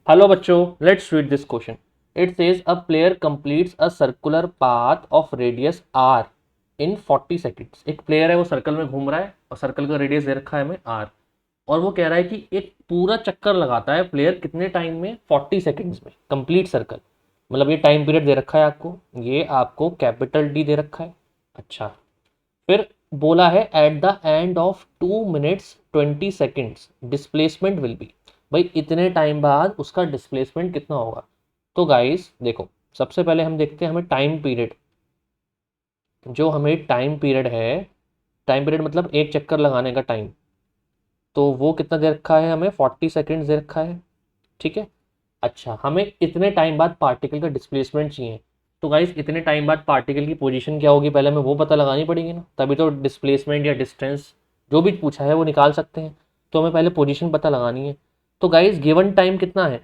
Hello बच्चों, let's read this question. It says a player completes a circular path of radius r in 40 seconds. एक player है, वो circle में घूम रहा है और सर्कल का रेडियस दे रखा है हमें आर. और वो कह रहा है कि एक पूरा चक्कर लगाता है प्लेयर कितने टाइम में, 40 सेकेंड्स में. कंप्लीट सर्कल मतलब ये टाइम पीरियड दे रखा है आपको, ये आपको कैपिटल डी दे रखा है. अच्छा, फिर बोला है at the end of 2 minutes 20 seconds displacement will be. भाई इतने टाइम बाद उसका डिस्प्लेसमेंट कितना होगा. तो गाइस देखो, सबसे पहले हम देखते हैं हमें टाइम पीरियड. जो हमें टाइम पीरियड है, टाइम पीरियड मतलब एक चक्कर लगाने का टाइम, तो वो कितना दे रखा है हमें, 40 सेकेंड्स दे रखा है. ठीक है. अच्छा, हमें इतने टाइम बाद पार्टिकल का डिस्प्लेसमेंट चाहिए. तो गाइस इतने टाइम बाद पार्टिकल की पोजीशन क्या होगी, पहले हमें वो पता लगानी पड़ेगी ना, तभी तो डिस्प्लेसमेंट या डिस्टेंस जो भी पूछा है वो निकाल सकते हैं. तो हमें पहले पोजीशन पता लगानी है. तो गाइस गिवन टाइम कितना है,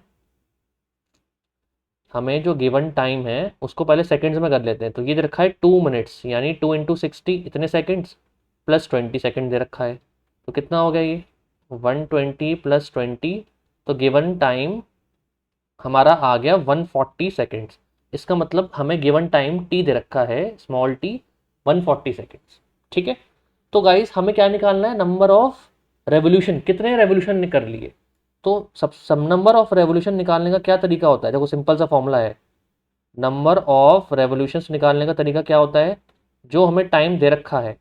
हमें जो गिवन टाइम है उसको पहले सेकंड्स में कर लेते हैं. तो ये दे रखा है 2 मिनट्स, यानी 2 × 60 इतने सेकंड्स प्लस 20 सेकेंड दे रखा है. तो कितना हो गया ये, 120 + 20. तो गिवन टाइम हमारा आ गया 140 सेकेंड्स. इसका मतलब हमें गिवन टाइम टी दे रखा है, स्मॉल टी, 140 सेकेंड्स. ठीक है. तो गाइस हमें क्या निकालना है, नंबर ऑफ रेवोल्यूशन, कितने रेवोल्यूशन कर लिए. तो सब नंबर ऑफ रेवोल्यूशन निकालने का क्या तरीका होता है, देखो सिंपल सा फॉर्मूला है. नंबर ऑफ रेवोल्यूशंस निकालने का तरीका क्या होता है, जो हमें टाइम दे रखा है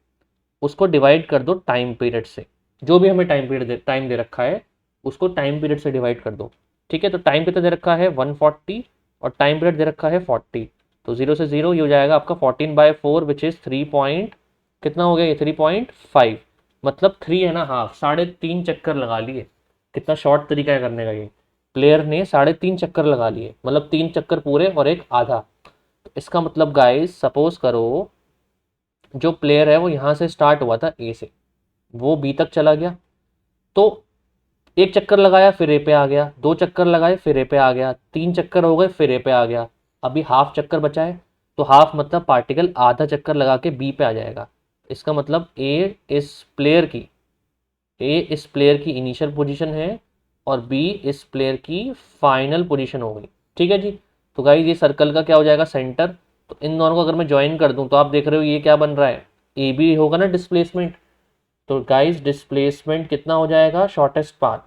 उसको डिवाइड कर दो टाइम पीरियड से. जो भी हमें टाइम दे रखा है उसको टाइम पीरियड से डिवाइड कर दो. ठीक है. तो टाइम कितना दे रखा है 140 और टाइम पीरियड दे रखा है 40. तो जीरो से जीरो ये हो जाएगा आपका 14/4 विच इज 3 पॉइंट, कितना हो गया ये 3.5. मतलब 3 है ना, हाफ, 3.5 चक्कर लगा लिए. कितना शॉर्ट तरीका है करने का ये. प्लेयर ने 3.5 चक्कर लगा लिए, मतलब 3 चक्कर पूरे और एक आधा. तो इसका मतलब गाइस सपोज करो जो प्लेयर है वो यहाँ से स्टार्ट हुआ था ए से, वो बी तक चला गया. तो एक चक्कर लगाया फिर ए पे आ गया, 2 चक्कर लगाए फिर ए पे आ गया, 3 चक्कर हो गए फिर ए पे आ गया. अभी हाफ चक्कर बचा है. तो हाफ मतलब पार्टिकल आधा चक्कर लगा के बी पे आ जाएगा. इसका मतलब ए इस प्लेयर की इनिशियल पोजीशन है और बी इस प्लेयर की फाइनल पोजीशन हो गई. ठीक है जी. तो गाइस ये सर्कल का क्या हो जाएगा, सेंटर. तो इन दोनों को अगर मैं ज्वाइन कर दूं तो आप देख रहे हो ये क्या बन रहा है, ए बी होगा ना डिस्प्लेसमेंट. तो गाइस डिस्प्लेसमेंट कितना हो जाएगा, शॉर्टेस्ट पाथ.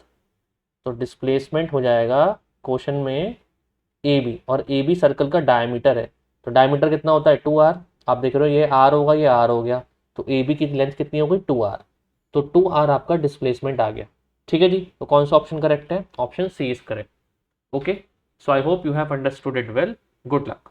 तो डिस्प्लेसमेंट हो जाएगा क्वेश्चन में ए बी, और ए बी सर्कल का डायमीटर है. तो डायमीटर कितना होता है 2r. आप देख रहे हो ये आर होगा, ये आर हो गया. तो ए बी की लेंथ कितनी हो गई 2r. तो 2r आपका डिस्प्लेसमेंट आ गया. ठीक है जी. तो कौन सा ऑप्शन करेक्ट है, option C is correct. Okay. So I hope you have understood it well. Good luck.